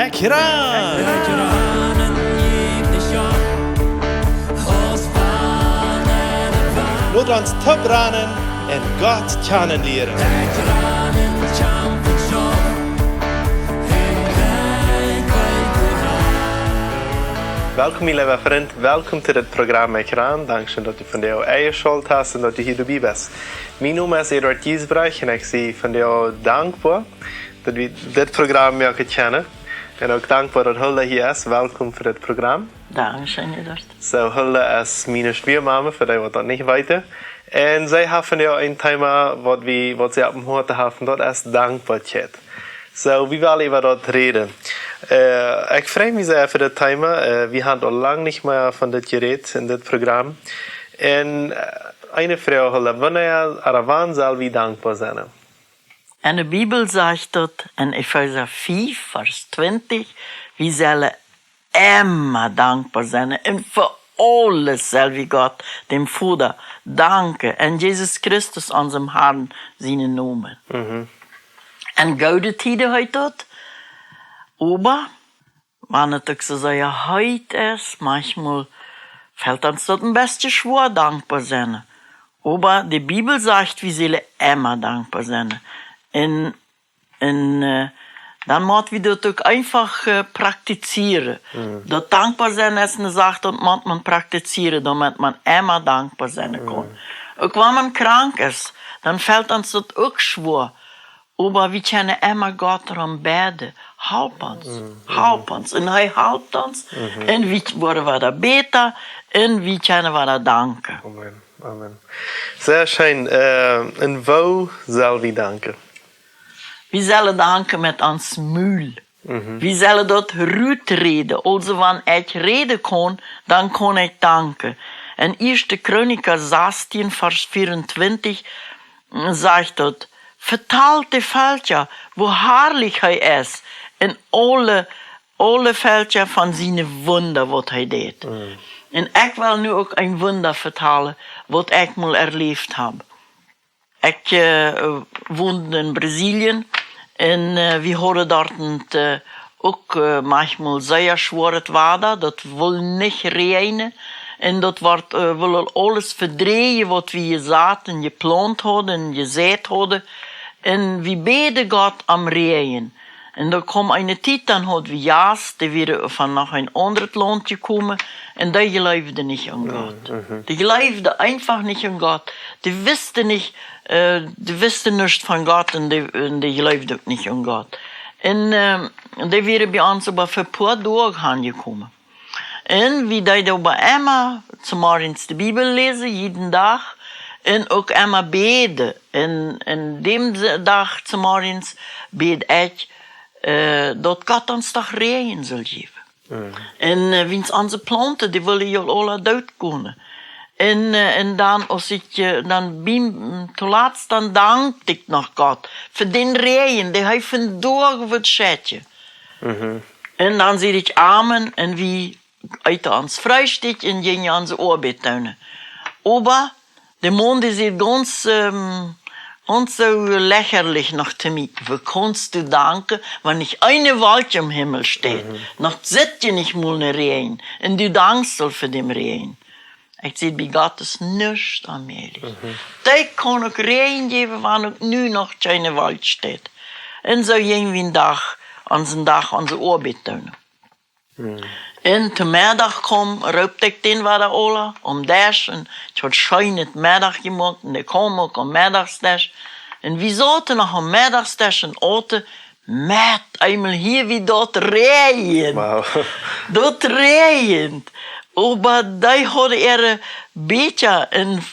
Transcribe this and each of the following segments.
Ekran! Laat ons topranen en God kennenleren. Welkom, mijn lieve vriend. Welkom to dit programma Ekran. Dankzij dat je van jouw eigen schuld hast en dat je hier erbij bent. Mijn naam is Eduard Giesbrecht en ik zie van jou dankbaar dat we dit programma jou kennen. En ook dankbaar dat Hulda hier is. Welkom voor dit programma. Dankzij Eduard. So, Hulda is mijn schwiegermama, voor die wat dat niet weten. En zij heeft van jou een thema wat ze op hem hoort te hebben, dat is dankbaarheid. So, wie wil over dat reden? Ik vraag me sehr voor dit thema. We hebben al lang niet meer van dit gereed in dit programma. En eine vraag, Hulda, wanneer zal we dankbaar zijn? En de Bibel zegt dat in Epheser 4, vers 20, we zullen immer dankbaar zijn. En voor alles zal we God, dem Vater, danken. En Jezus Christus, unserem Herrn, zijn noemen. En gouden tijden heet dat. Aber, wanneer het ook zo heut is, manchmal fällt uns dat een beetje schwer dankbaar zijn. Aber die Bibel sagt, wir sollen immer dankbaar zijn. Dan moeten we dat ook einfach praktizieren. Dat dankbaar zijn is een zaak, dat moet man praktizieren, damit man immer dankbaar zijn kan. Ook wanneer man krank is, dan fällt uns dat ook schwer. Aber wir können immer Gott darum beten. Help uns, help uns. En hij helpt ons. En we worden we daar beter. En we kunnen we daar danken. Amen, amen. Sehr schön. En wo zal we danken? We zullen danken met ons mul. We zullen dat uitreden. Also, wanneer ik reden kon, dan kon ik danken. En 1 Chroniker 16, vers 24, zegt dat: vertelt de veldje, hoe herrlich hij is. En alle veldje van zijn wunder, wat hij deed. En ik wil nu ook een wunder vertellen, wat ik mal erleefd heb. Ik woonde in Brazilië en we hadden daar ook manchmal zeer schwer het water. Dat wil niet regenen. En dat wil alles verdrehen wat we gezaten, geplant hadden en gezaaid hadden. En we beden God am regen. En dan kwam een tijd, dan hadden we jaas, die weer van nog een ander land gekomen. En die geloofden niet aan God. Die geloofden einfach niet aan God. Die wisten niets van God en die geloofden ook niet aan God. En die waren bij ons aber voor een paar dagen aangekomen. En we deden aber immer zum morgens de Bibel lezen, jeden dag. En ook immer beden. En die dag zum morgens bid ik dat God ons toch regen zal geven. En wiens onze planten, die willen je alle doodkomen. En dan, als ik dan ben, te laatst, dan dankte ik nog God voor den regen, die hij vandaag op het schetje. En dan zeg ik amen, en wie uit ons fruistig en gingen onze arbeid doen. Aber de mond is ganz so lächerlich noch zu mir. Wie kannst du danken, wenn nicht eine Wolke im Himmel steht? Noch sieht je nicht mal eine Regen. Und du dankst für den Regen. Ich sehe, bei Gott ist nichts allmählich. Die kann auch Regen geben, wenn auch nu noch keine Wolke steht. Und so irgendwie ein Tag, unsere Arbeit tun. En te middag roepte ik den waar alle om des. En ik had schijn het middag gemaakt. En ik kwam ook om middagsdes. En we zaten nog om middagsdes en eten met eenmaal hier wie dat regen. Wow. Dat regent. Maar die hadden een beetje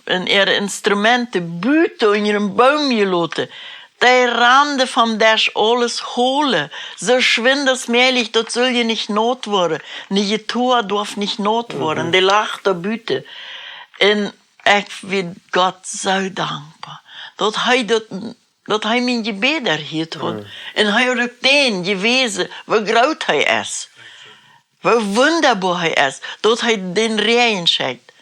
en instrumenten buiten in een boom gelaten. Die Rande van des alles holen. So schwindersmählich, das soll je nicht not worden. Die Tour darf nicht not worden. Die lacht da büte. En ik ben God zo dankbaar. Dat hij mijn gebed erhielt had. En hij had ook den gewezen, hoe groot hij is. Hoe wunderbaar hij is. Dat hij den regen schenkt.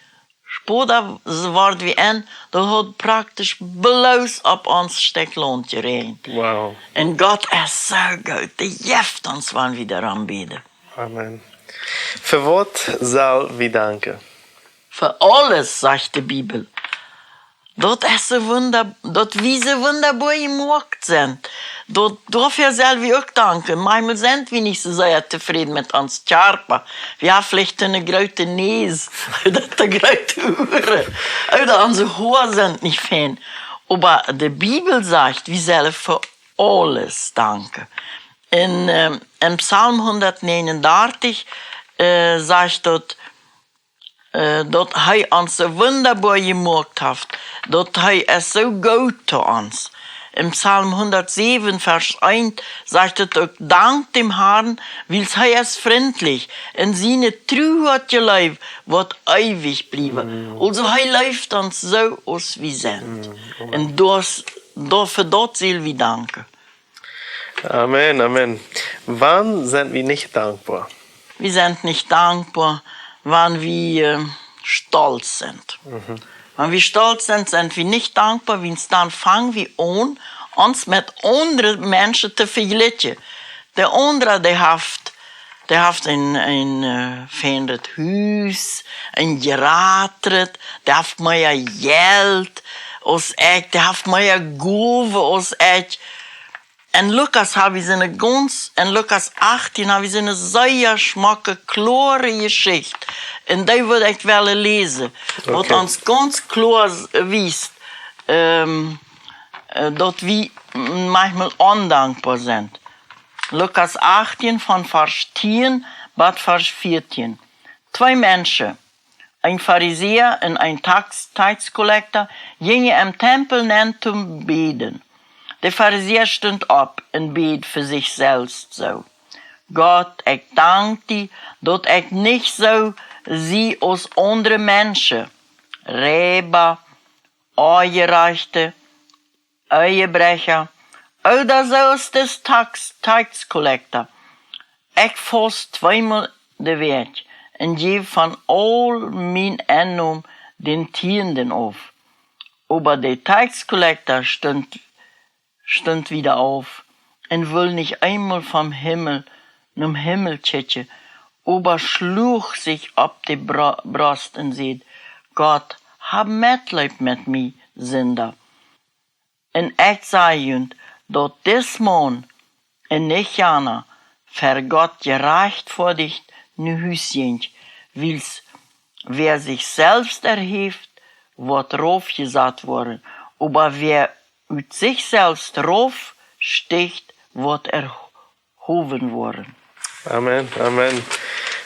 Später wordt we en, dat had praktisch bloos op ons stekloont gereden. Wow. En God is zo goed. Die jeft ons wanneer we daran bidden. Amen. Für wat soll wir danken? Für alles, sagt die Bibel. Dat is so dat wie so wunderbar gemacht sind. Dafür sollen wir auch danken. Manchmal sind wir nicht so sehr zufrieden mit uns Körper. Wir haben vielleicht eine große Nase oder eine große Ohren. Oder unsere Haare sind nicht fein. Aber die Bibel sagt, wir sollen für alles danken. In Psalm 139 sagt dort, dat hij ons so wunderbar gemacht hat, dat hij es so gut zu uns. Im Psalm 107, Vers 1 sagt es auch, dank dem Herrn, weil hij es freundlich, en seine Treuheit gelebt, wird ewig bleiben. Also hij läuft uns so aus wie sind. Und für das sollen wir danken. Amen, Amen. Wann sind wir nicht dankbar? Wir sind nicht dankbar, wenn wir stolz sind. Wenn wir stolz sind, sind wir nicht dankbar, dann fangen wir an, uns mit anderen Menschen zu vergleichen. Der andere, der hat ein feines Haus, ein Gerät, der hat mehr Geld als ich, der hat mehr Gaben als ich. En Lukas hebben ze in Lukas 18 hebben ze een zeer schmakke, klare Geschichte. En die wil ik willen lezen. Okay. Wat ons ganz klar wijst, dat we manchmal ondankbaar zijn. Lukas 18 van vers 10 bis vers 14. Twee mensen, een Pharisäer en een taxcollector, gingen im Tempel neer zum beten. Der Pharisäer stond op en beet für sich selbst so. Gott, ich dank dir, dat ich nicht so sie als andere Menschen, Räber, Eingereichte, Ehebrecher, oder so als das Taxcollector. Ich fast zweimal de Weg und gebe von all mein Einnahmen den Tienden auf. Aber der Taxcollector stund wieder auf und will nicht einmal vom Himmel, zum Himmel tschitschen, aber schlug sich ab die Brust und sagt, Gott, hab Mitleid mit mir, Sünder. Und ich sage ihnen, dass dies Mann und nicht Jana für Gott gerecht vor dich ne Hüschen, weil's wer sich selbst erhebt, wird raufgesagt worden, aber wer uit sich selbst rauf sticht, wird erhoben worden. Amen, Amen.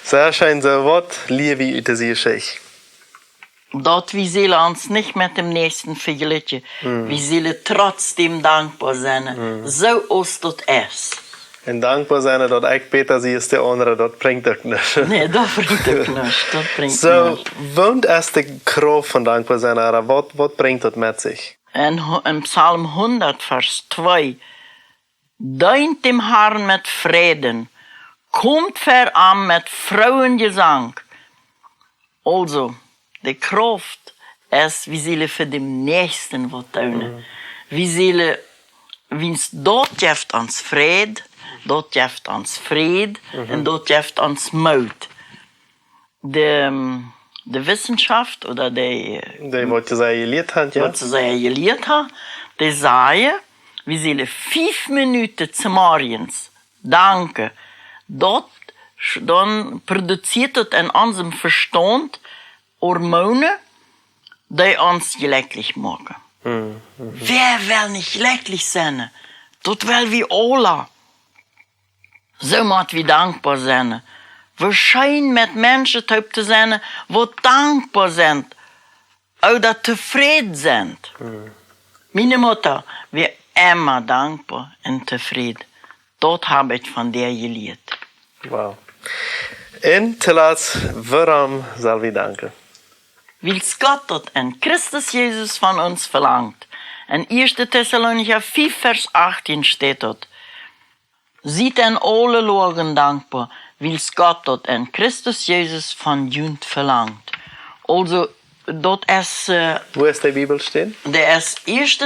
Sehr schön, so Wort, liebe über sie Geschichte. Dort wir sollen uns nicht mit dem Nächsten vergleichen. Wir sollen trotzdem dankbar sein. So ist das es. Und dankbar sein, dass ich Peter sie ist der andere, das bringt euch nicht. Nee, das bringt euch nicht. Das bringt so, wohnt erst die Kraft von dankbar sein, aber was bringt das mit sich? In Psalm 100, Vers 2, dient dem Herrn mit Frieden, kommt voran mit Frauengesang. Also, die Kraft ist, wie sollen für den Nächsten was tun. Wie sollen, wenn es dort gibt uns Frieden, dort gibt uns Frieden und dort gibt uns Mut. Die Wissenschaft oder die was sie gelehrt haben, ja? Was sie gelehrt haben, die sagen, wir sollen 5 Minuten zum Morgens danken. Dort dann produziert es in unserem Verstand Hormone, die uns glücklich machen. Wer will nicht glücklich sein? Das will wir alle. So müssen wir dankbar sein. Wir scheinen mit Menschen zu sein, die dankbar sind oder zufrieden sind. Meine Mutter war immer dankbar und zufrieden. Dort habe ich von der gelehrt. Wow. Und zuletzt, warum soll wir danken? Weil Gott dort in Christus Jesus von uns verlangt. In 1. Thessalonicher 5, Vers 18 steht dort, seid in alle Lagen dankbar, weil Gott dort in Christus Jesus von Jund verlangt. Also, dort ist, Wo ist die Bibel stehen? der ist 1.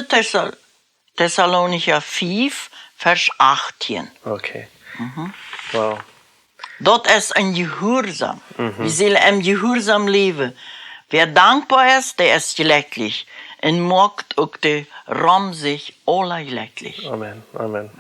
Thessalonicher 5, Vers 18. Okay. Wow. Dort ist ein Gehorsam. Wir sollen im Gehorsam leben. Wer dankbar ist, der ist glücklich. Und mag auch der Raum sich alle glücklich. Amen. Amen.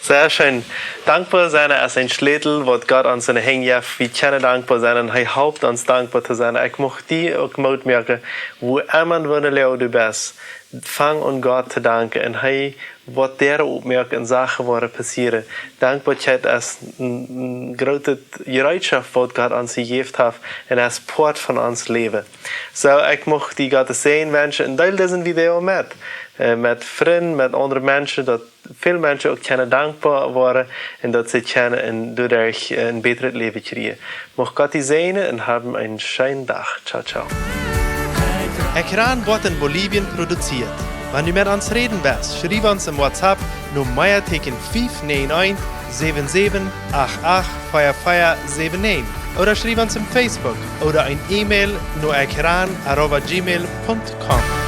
Sehr schön. Dankbar sein ist ein Schlüssel, was Gott uns in den Händen gibt. Wir können dankbar sein und er hofft uns dankbar zu sein. Ich möchte dir auch merken, wo immer du bist, fang an Gott zu danken und er wird dir aufmerken in Sachen, die passieren. Dankbarkeit ist eine große Bereitschaft, die Gott uns gegeben hat und es ist Port von uns Leben. So, ich möchte die Gott sehen, Menschen, und teile diesen Video mit Freunden, mit anderen Menschen, dass viele Menschen auch können dankbar werden und dass sie können dadurch ein besseres Leben kriegen. Möchte Gott die segnen und haben einen schönen Tag. Ciao, ciao. Ekran wird in Bolivien produziert. Wenn du mit uns reden willst, schreib uns im WhatsApp Nummer 591 77 88 4479 oder schreib uns im Facebook oder ein E-Mail nur ekran@gmail.com.